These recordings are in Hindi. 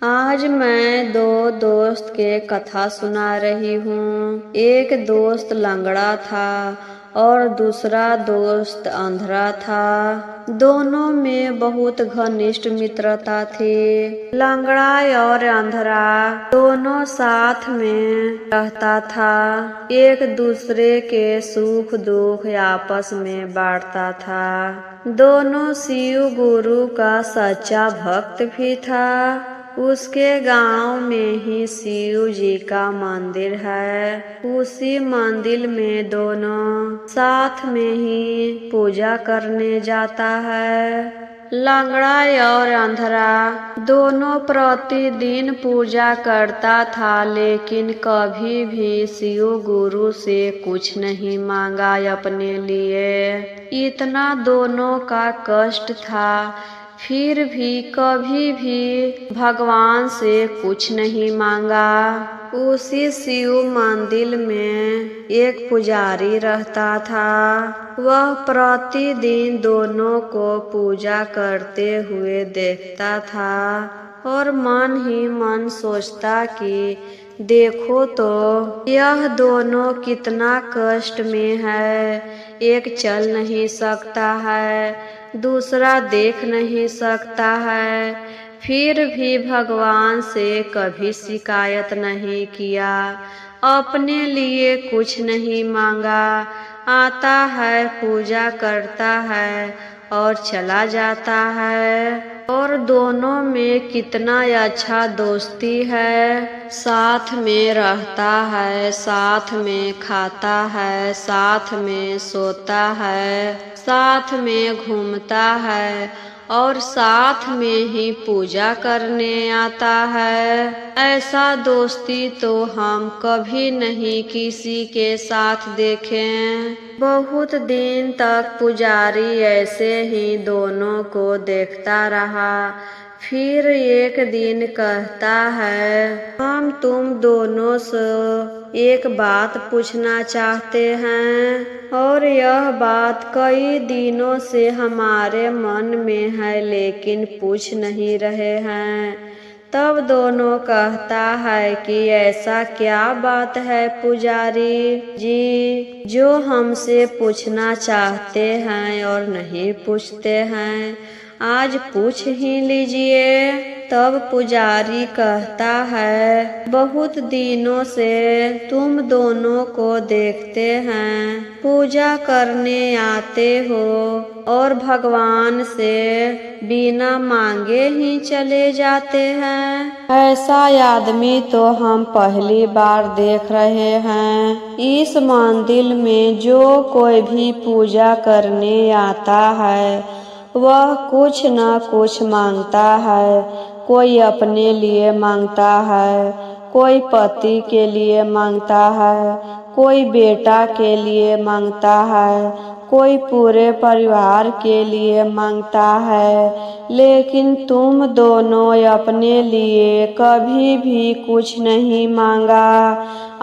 आज मैं दो दोस्त के कथा सुना रही हूँ। एक दोस्त लंगड़ा था और दूसरा दोस्त अंधरा था। दोनों में बहुत घनिष्ठ मित्रता थी। लंगड़ा और अंधरा दोनों साथ में रहता था। एक दूसरे के सुख दुख आपस में बांटता था। दोनों शिव गुरु का सच्चा भक्त भी था। उसके गांव में ही शिव जी का मंदिर है। उसी मंदिर में दोनों साथ में ही पूजा करने जाता है। लंगड़ा और अंधरा दोनों प्रतिदिन पूजा करता था, लेकिन कभी भी शिव गुरु से कुछ नहीं मांगा अपने लिए। इतना दोनों का कष्ट था, फिर भी कभी भी भगवान से कुछ नहीं मांगा। उसी शिव मंदिर में एक पुजारी रहता था। वह प्रतिदिन दोनों को पूजा करते हुए देखता था और मन ही मन सोचता कि देखो तो यह दोनों कितना कष्ट में है। एक चल नहीं सकता है, दूसरा देख नहीं सकता है, फिर भी भगवान से कभी शिकायत नहीं किया, अपने लिए कुछ नहीं मांगा। आता है, पूजा करता है और चला जाता है। और दोनों में कितना अच्छा दोस्ती है। साथ में रहता है, साथ में खाता है, साथ में सोता है, साथ में घूमता है और साथ में ही पूजा करने आता है। ऐसा दोस्ती तो हम कभी नहीं किसी के साथ देखें। बहुत दिन तक पुजारी ऐसे ही दोनों को देखता रहा। फिर एक दिन कहता है, हम तुम दोनों से एक बात पूछना चाहते हैं, और यह बात कई दिनों से हमारे मन में है, लेकिन पूछ नहीं रहे हैं। तब दोनों कहता है कि ऐसा क्या बात है पुजारी जी, जो हमसे पूछना चाहते हैं और नहीं पूछते हैं? आज पूछ ही लीजिए। तब पुजारी कहता है, बहुत दिनों से तुम दोनों को देखते हैं, पूजा करने आते हो और भगवान से बिना मांगे ही चले जाते हैं। ऐसा आदमी तो हम पहली बार देख रहे हैं। इस मंदिर में जो कोई भी पूजा करने आता है वह कुछ न कुछ मांगता है। कोई अपने लिए मांगता है, कोई पति के लिए मांगता है, कोई बेटा के लिए मांगता है, कोई पूरे परिवार के लिए मांगता है, लेकिन तुम दोनों अपने लिए कभी भी कुछ नहीं मांगा।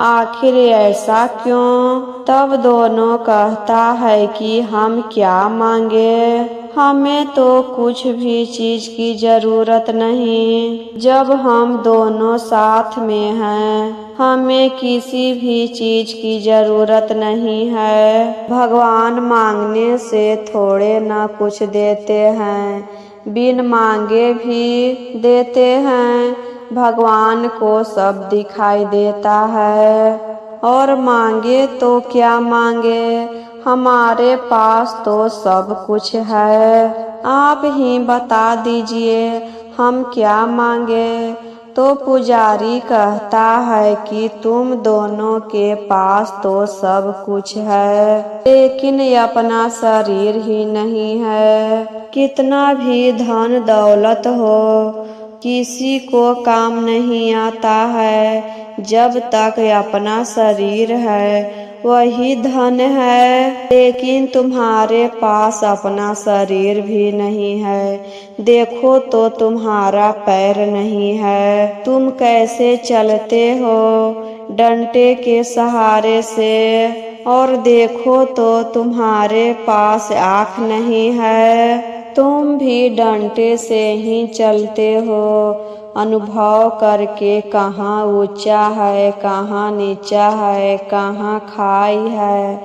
आखिर ऐसा क्यों? तब दोनों कहता है कि हम क्या मांगे, हमें तो कुछ भी चीज की जरूरत नहीं। जब हम दोनों साथ में हैं, हमें किसी भी चीज की जरूरत नहीं है। भगवान मांगने से थोड़े न कुछ देते हैं, बिन मांगे भी देते हैं। भगवान को सब दिखाई देता है, और मांगे तो क्या मांगे, हमारे पास तो सब कुछ है। आप ही बता दीजिए हम क्या मांगे। तो पुजारी कहता है कि तुम दोनों के पास तो सब कुछ है, लेकिन अपना शरीर ही नहीं है। कितना भी धन दौलत हो, किसी को काम नहीं आता है। जब तक अपना शरीर है वही धन है, लेकिन तुम्हारे पास अपना शरीर भी नहीं है। देखो तो तुम्हारा पैर नहीं है, तुम कैसे चलते हो डंडे के सहारे से। और देखो तो तुम्हारे पास आँख नहीं है, तुम भी डंडे से ही चलते हो। अनुभव करके कहाँ ऊंचा है, कहाँ नीचा है, कहाँ खाई है,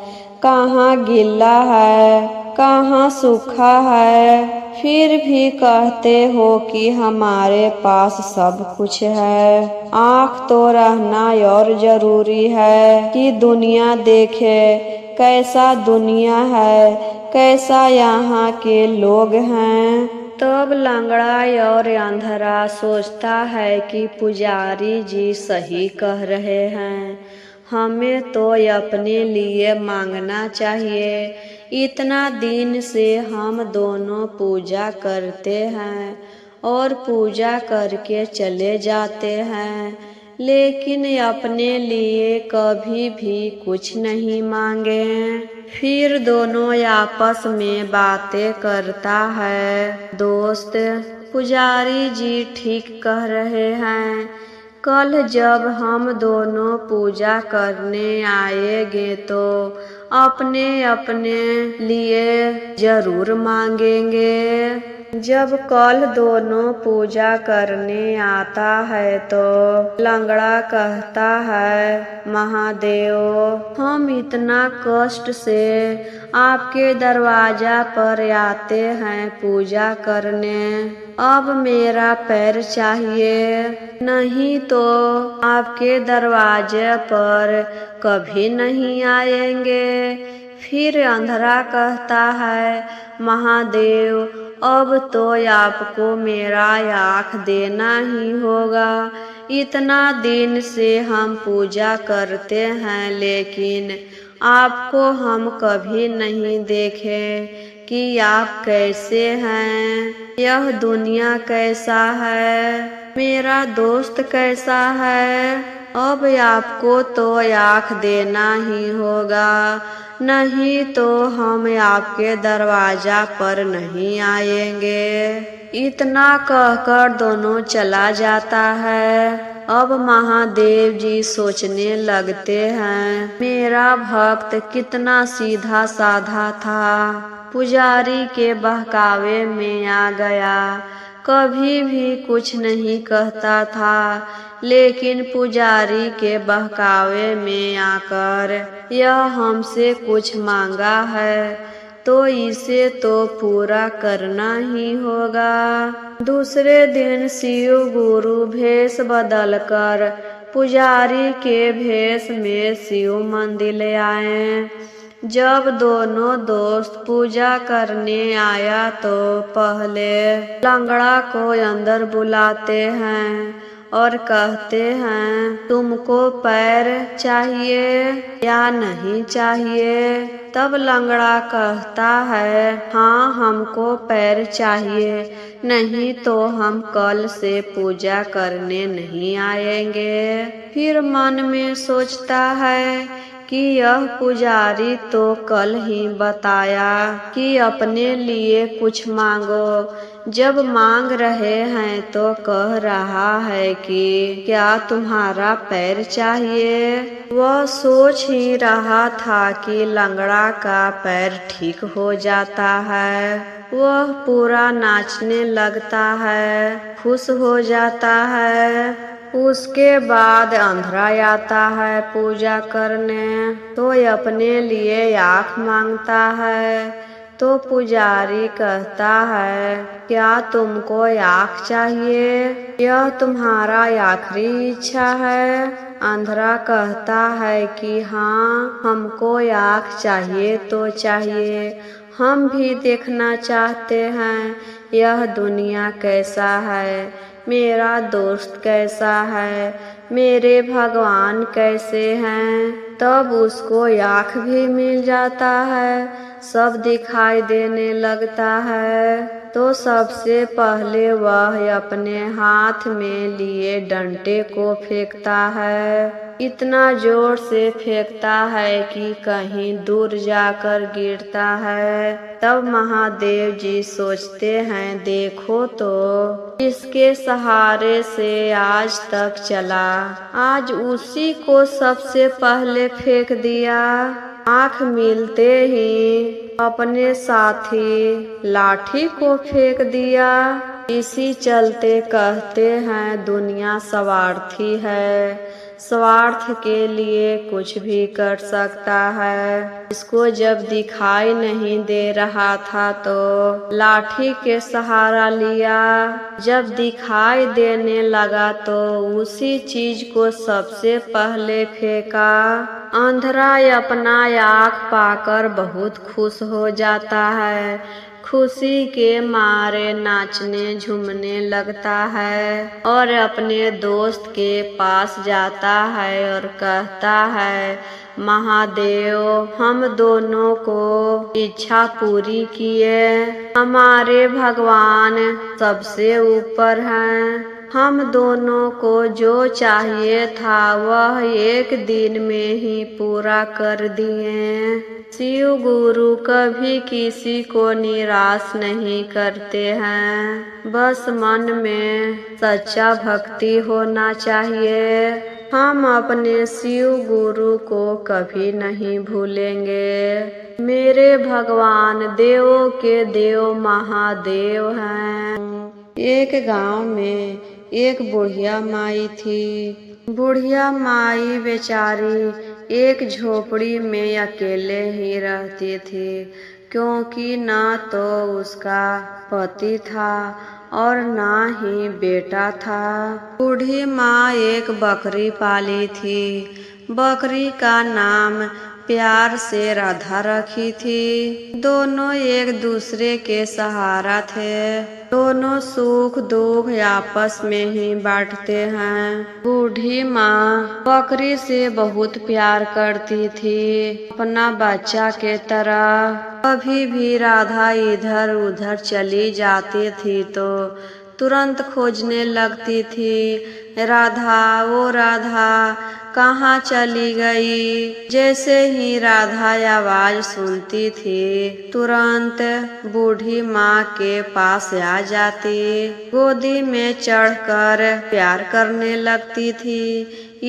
कहाँ गीला है, कहाँ सूखा है, फिर भी कहते हो कि हमारे पास सब कुछ है। आँख तो रहना और जरूरी है कि दुनिया देखे कैसा दुनिया है, कैसा यहाँ के लोग हैं। तब लंगड़ा और अंधरा सोचता है कि पुजारी जी सही कह रहे हैं, हमें तो अपने लिए मांगना चाहिए। इतना दिन से हम दोनों पूजा करते हैं और पूजा करके चले जाते हैं, लेकिन अपने लिए कभी भी कुछ नहीं मांगे। फिर दोनों आपस में बातें करता है। दोस्त, पुजारी जी ठीक कह रहे हैं, कल जब हम दोनों पूजा करने आएंगे तो अपने अपने लिए जरूर मांगेंगे। जब कल दोनों पूजा करने आता है तो लंगड़ा कहता है, महादेव, हम इतना कष्ट से आपके दरवाजा पर आते हैं पूजा करने, अब मेरा पैर चाहिए, नहीं तो आपके दरवाजे पर कभी नहीं आएंगे। फिर अंधरा कहता है, महादेव, अब तो आपको मेरा आँख देना ही होगा। इतना दिन से हम पूजा करते हैं, लेकिन आपको हम कभी नहीं देखे कि आप कैसे हैं, यह दुनिया कैसा है, मेरा दोस्त कैसा है। अब आपको तो आँख देना ही होगा, नहीं तो हम आपके दरवाजा पर नहीं आएंगे। इतना कहकर दोनों चला जाता है। अब महादेव जी सोचने लगते हैं, मेरा भक्त कितना सीधा साधा था, पुजारी के बहकावे में आ गया, कभी भी कुछ नहीं कहता था, लेकिन पुजारी के बहकावे में आकर यह हमसे कुछ मांगा है तो इसे तो पूरा करना ही होगा। दूसरे दिन शिव गुरु भेष बदलकर पुजारी के भेष में शिव मंदिर आए। जब दोनों दोस्त पूजा करने आया तो पहले लंगड़ा को अंदर बुलाते हैं और कहते हैं, तुमको पैर चाहिए या नहीं चाहिए। तब लंगड़ा कहता है, हाँ, हमको पैर चाहिए, नहीं तो हम कल से पूजा करने नहीं आएंगे। फिर मन में सोचता है कि यह पुजारी तो कल ही बताया कि अपने लिए कुछ मांगो, जब मांग रहे हैं तो कह रहा है कि क्या तुम्हारा पैर चाहिए। वह सोच ही रहा था कि लंगड़ा का पैर ठीक हो जाता है। वह पूरा नाचने लगता है, खुश हो जाता है। उसके बाद अंधरा आता है पूजा करने, तो अपने लिए आँख मांगता है। तो पुजारी कहता है, क्या तुमको आँख चाहिए, यह तुम्हारा आखिरी इच्छा है। अंधरा कहता है कि हाँ, हमको आँख चाहिए तो चाहिए, हम भी देखना चाहते हैं यह दुनिया कैसा है, मेरा दोस्त कैसा है, मेरे भगवान कैसे हैं। तब उसको आँख भी मिल जाता है, सब दिखाई देने लगता है। तो सबसे पहले वह अपने हाथ में लिए डंडे को फेंकता है। इतना जोर से फेंकता है कि कहीं दूर जाकर गिरता है। तब महादेव जी सोचते हैं, देखो तो इसके सहारे से आज तक चला, आज उसी को सबसे पहले फेंक दिया। आँख मिलते ही अपने साथी लाठी को फेंक दिया। इसी चलते कहते हैं दुनिया स्वार्थी है, स्वार्थ के लिए कुछ भी कर सकता है। इसको जब दिखाई नहीं दे रहा था तो लाठी के सहारा लिया, जब दिखाई देने लगा तो उसी चीज को सबसे पहले फेंका। अंधरा अपना आँख पाकर बहुत खुश हो जाता है, खुशी के मारे नाचने झूमने लगता है और अपने दोस्त के पास जाता है और कहता है, महादेव हम दोनों को इच्छा पूरी किए, हमारे भगवान सबसे ऊपर हैं, हम दोनों को जो चाहिए था वह एक दिन में ही पूरा कर दिए। शिव गुरु कभी किसी को निराश नहीं करते हैं, बस मन में सच्चा भक्ति होना चाहिए। हम अपने शिव गुरु को कभी नहीं भूलेंगे। मेरे भगवान देवों के देव महादेव हैं। एक गांव में एक बुढ़िया माई थी। बुढ़िया माई बेचारी एक झोपड़ी में अकेले ही रहती थी, क्योंकि ना तो उसका पति था और ना ही बेटा था। बूढ़ी माँ एक बकरी पाली थी। बकरी का नाम प्यार से राधा रखी थी। दोनों एक दूसरे के सहारा थे। दोनों सुख दुख आपस में ही बांटते हैं। बूढ़ी माँ बकरी से बहुत प्यार करती थी, अपना बच्चा के तरह। कभी भी राधा इधर उधर चली जाती थी तो तुरंत खोजने लगती थी, राधा ओ राधा कहाँ चली गई। जैसे ही राधा आवाज सुनती थी तुरंत बूढ़ी माँ के पास आ जाती, गोदी में चढ़कर प्यार करने लगती थी,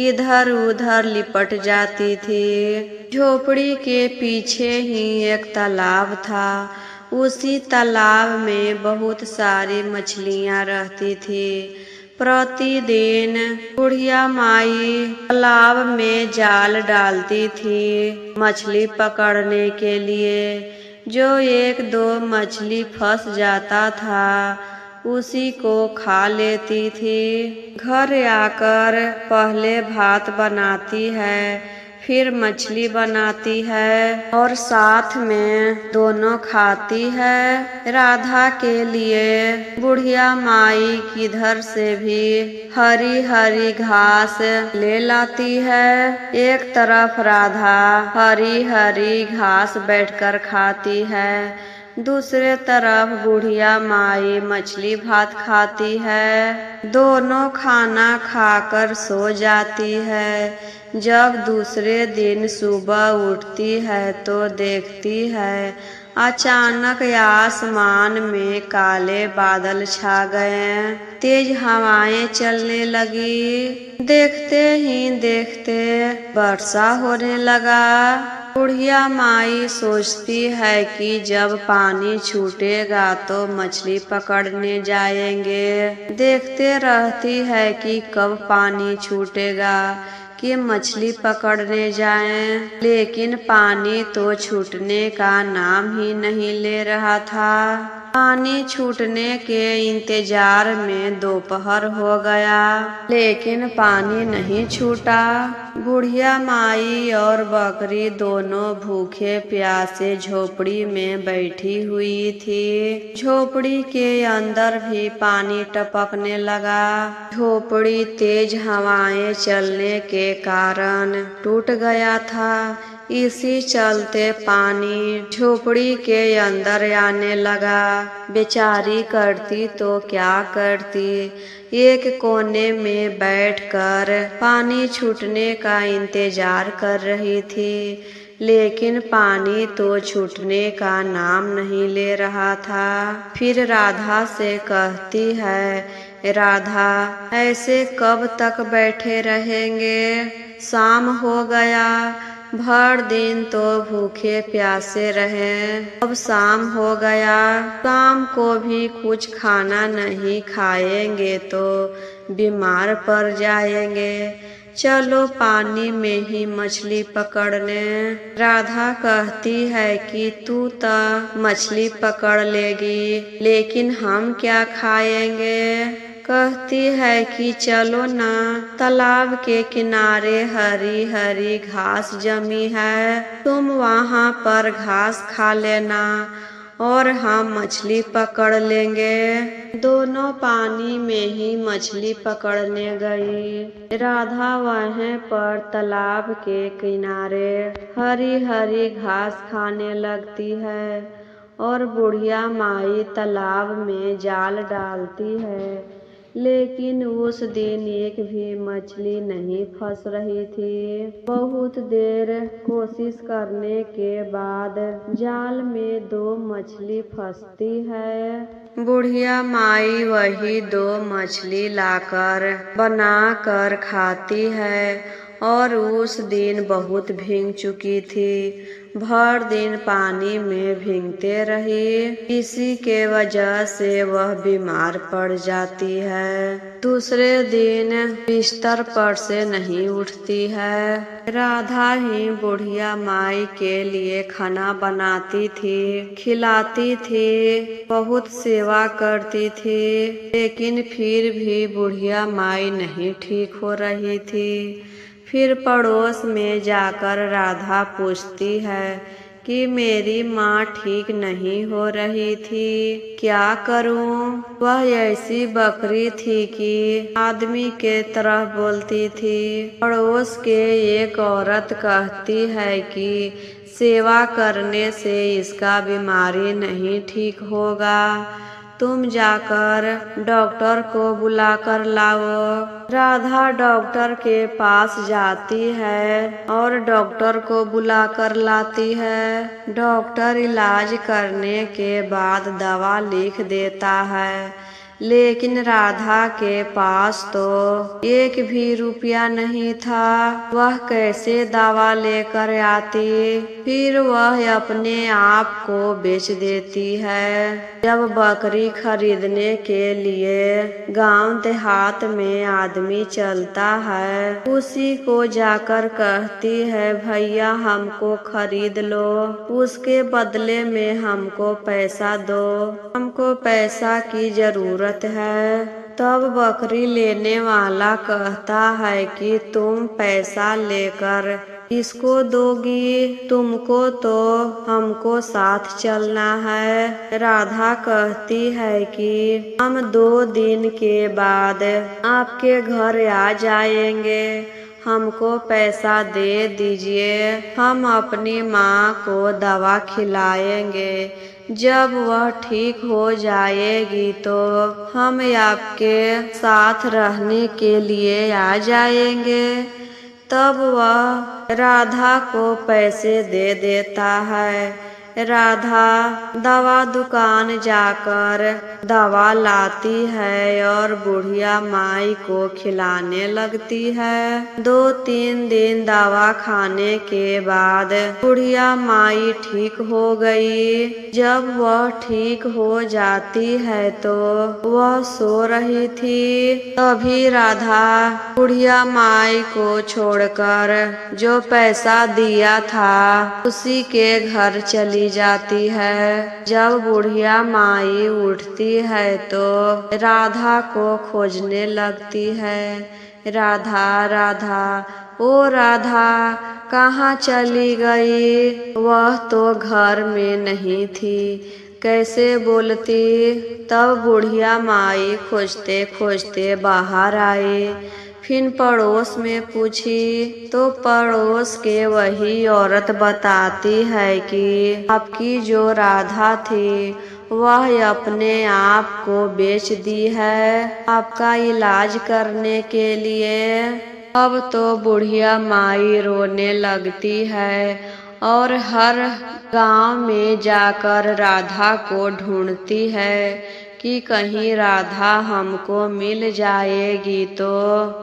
इधर उधर लिपट जाती थी। झोपड़ी के पीछे ही एक तालाब था। उसी तालाब में बहुत सारी मछलियाँ रहती थी। प्रतिदिन बुढ़िया माई तालाब में जाल डालती थी मछली पकड़ने के लिए। जो एक दो मछली फंस जाता था उसी को खा लेती थी। घर आकर पहले भात बनाती है, फिर मछली बनाती है और साथ में दोनों खाती है। राधा के लिए बुढ़िया माई किधर से भी हरी हरी घास ले लाती है। एक तरफ राधा हरी हरी घास बैठकर खाती है, दूसरे तरफ बुढ़िया माई मछली भात खाती है। दोनों खाना खाकर सो जाती है। जब दूसरे दिन सुबह उठती है तो देखती है अचानक आसमान में काले बादल छा गए, तेज हवाएं चलने लगी। देखते ही देखते वर्षा होने लगा। बुढ़िया माई सोचती है कि जब पानी छूटेगा तो मछली पकड़ने जाएंगे। देखते रहती है कि कब पानी छूटेगा कि मछली पकड़ने जाएं, लेकिन पानी तो छूटने का नाम ही नहीं ले रहा था। पानी छूटने के इंतजार में दोपहर हो गया, लेकिन पानी नहीं छूटा। बुढ़िया माई और बकरी दोनों भूखे प्यासे झोपड़ी में बैठी हुई थी। झोपड़ी के अंदर भी पानी टपकने लगा। झोपड़ी तेज हवाएं चलने के कारण टूट गया था। इसी चलते पानी झोपड़ी के अंदर आने लगा। बेचारी करती तो क्या करती, एक कोने में बैठकर पानी छूटने का इंतजार कर रही थी, लेकिन पानी तो छूटने का नाम नहीं ले रहा था। फिर राधा से कहती है, राधा ऐसे कब तक बैठे रहेंगे, शाम हो गया, भर दिन तो भूखे प्यासे रहे। अब शाम हो गया, शाम को भी कुछ खाना नहीं खाएंगे तो बीमार पड़ जाएंगे। चलो पानी में ही मछली पकड़ने। राधा कहती है कि तू तो मछली पकड़ लेगी, लेकिन हम क्या खाएंगे। कहती है कि चलो ना, तालाब के किनारे हरी हरी घास जमी है, तुम वहाँ पर घास खा लेना और हम मछली पकड़ लेंगे। दोनों पानी में ही मछली पकड़ने गई। राधा वहीं पर तालाब के किनारे हरी हरी घास खाने लगती है और बुढ़िया माई तालाब में जाल डालती है, लेकिन उस दिन एक भी मछली नहीं फंस रही थी। बहुत देर कोशिश करने के बाद जाल में 2 मछली फंसती है। बुढ़िया माई वही 2 मछली लाकर बनाकर खाती है और उस दिन बहुत भीग चुकी थी। भर दिन पानी में भीगते रही, इसी के वजह से वह बीमार पड़ जाती है। दूसरे दिन बिस्तर पर से नहीं उठती है। राधा ही बुढ़िया माई के लिए खाना बनाती थी, खिलाती थी, बहुत सेवा करती थी, लेकिन फिर भी बुढ़िया माई नहीं ठीक हो रही थी। फिर पड़ोस में जाकर राधा पूछती है कि मेरी माँ ठीक नहीं हो रही थी, क्या करूं। वह ऐसी बकरी थी कि आदमी के तरह बोलती थी। पड़ोस के एक औरत कहती है कि सेवा करने से इसका बीमारी नहीं ठीक होगा, तुम जाकर डॉक्टर को बुलाकर लाओ। राधा डॉक्टर के पास जाती है और डॉक्टर को बुलाकर लाती है। डॉक्टर इलाज करने के बाद दवा लिख देता है, लेकिन राधा के पास तो एक भी रुपया नहीं था। वह कैसे दवा लेकर आती। फिर वह अपने आप को बेच देती है। जब बकरी खरीदने के लिए गांव देहात में आदमी चलता है, उसी को जाकर कहती है भैया हमको खरीद लो, उसके बदले में हमको पैसा दो, हमको पैसा की जरूरत है। तब बकरी लेने वाला कहता है कि तुम पैसा लेकर किसको दोगी, तुमको तो हमको साथ चलना है। राधा कहती है कि हम 2 दिन के बाद आपके घर आ जाएंगे, हमको पैसा दे दीजिए, हम अपनी माँ को दवा खिलाएंगे, जब वह ठीक हो जाएगी तो हम आपके साथ रहने के लिए आ जाएंगे। तब वह राधा को पैसे दे देता है। राधा दवा दुकान जाकर दवा लाती है और बुढ़िया माई को खिलाने लगती है। 2-3 दिन दवा खाने के बाद बुढ़िया माई ठीक हो गई। जब वह ठीक हो जाती है तो वह सो रही थी। तभी राधा बुढ़िया माई को छोड़कर जो पैसा दिया था उसी के घर चली जाती है। जब बुढ़िया माई उठती है तो राधा को खोजने लगती है। राधा राधा ओ राधा कहाँ चली गई। वह तो घर में नहीं थी, कैसे बोलती। तब बुढ़िया माई खोजते खोजते बाहर आई। फिर पड़ोस में पूछी तो पड़ोस के वही औरत बताती है कि आपकी जो राधा थी वह अपने आप को बेच दी है आपका इलाज करने के लिए। अब तो बुढ़िया माई रोने लगती है और हर गांव में जाकर राधा को ढूंढती है, कि कहीं राधा हमको मिल जाएगी तो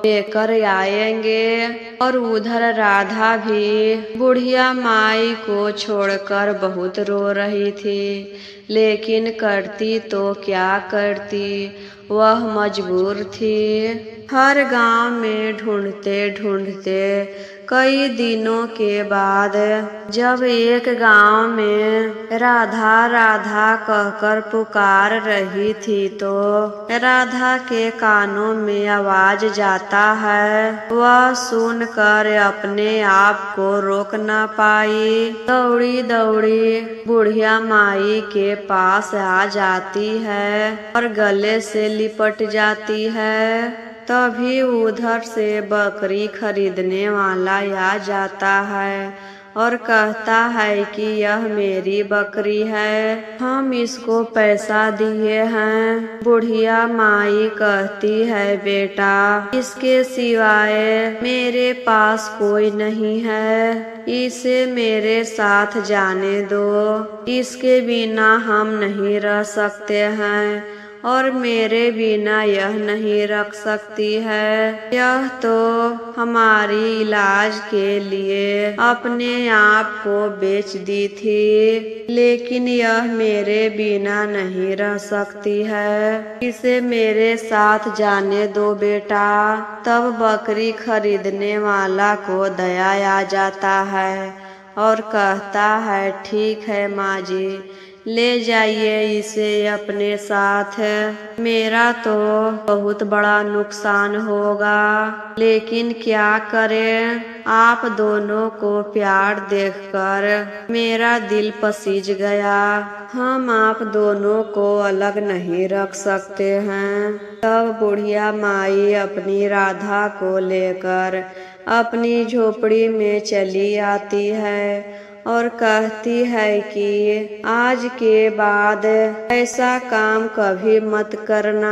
लेकर आएंगे। और उधर राधा भी बुढ़िया माई को छोड़कर बहुत रो रही थी, लेकिन करती तो क्या करती, वह मजबूर थी। हर गांव में ढूंढते ढूंढते कई दिनों के बाद जब एक गांव में राधा राधा कहकर पुकार रही थी तो राधा के कानों में आवाज जाता है। वह सुनकर अपने आप को रोक न पाई, दौड़ी दौड़ी बुढ़िया माई के पास आ जाती है और गले से लिपट जाती है। तभी उधर से बकरी खरीदने वाला आ जाता है और कहता है कि यह मेरी बकरी है, हम इसको पैसा दिए हैं। बुढ़िया माई कहती है, बेटा इसके सिवाय मेरे पास कोई नहीं है, इसे मेरे साथ जाने दो, इसके बिना हम नहीं रह सकते हैं और मेरे बिना यह नहीं रख सकती है। यह तो हमारी इलाज के लिए अपने आप को बेच दी थी, लेकिन यह मेरे बिना नहीं रह सकती है, इसे मेरे साथ जाने दो बेटा। तब बकरी खरीदने वाला को दया आ जाता है और कहता है, ठीक है माँ जी, ले जाइए इसे अपने साथ, मेरा तो बहुत बड़ा नुकसान होगा, लेकिन क्या करें, आप दोनों को प्यार देखकर मेरा दिल पसीज गया, हम आप दोनों को अलग नहीं रख सकते हैं। तब बुढ़िया माई अपनी राधा को लेकर अपनी झोपड़ी में चली आती है और कहती है कि आज के बाद ऐसा काम कभी मत करना,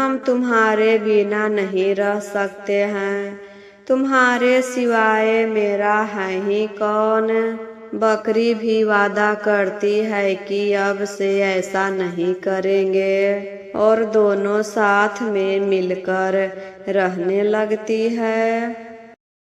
हम तुम्हारे बिना नहीं रह सकते हैं, तुम्हारे सिवाय मेरा है ही कौन। बकरी भी वादा करती है कि अब से ऐसा नहीं करेंगे और दोनों साथ में मिलकर रहने लगती है।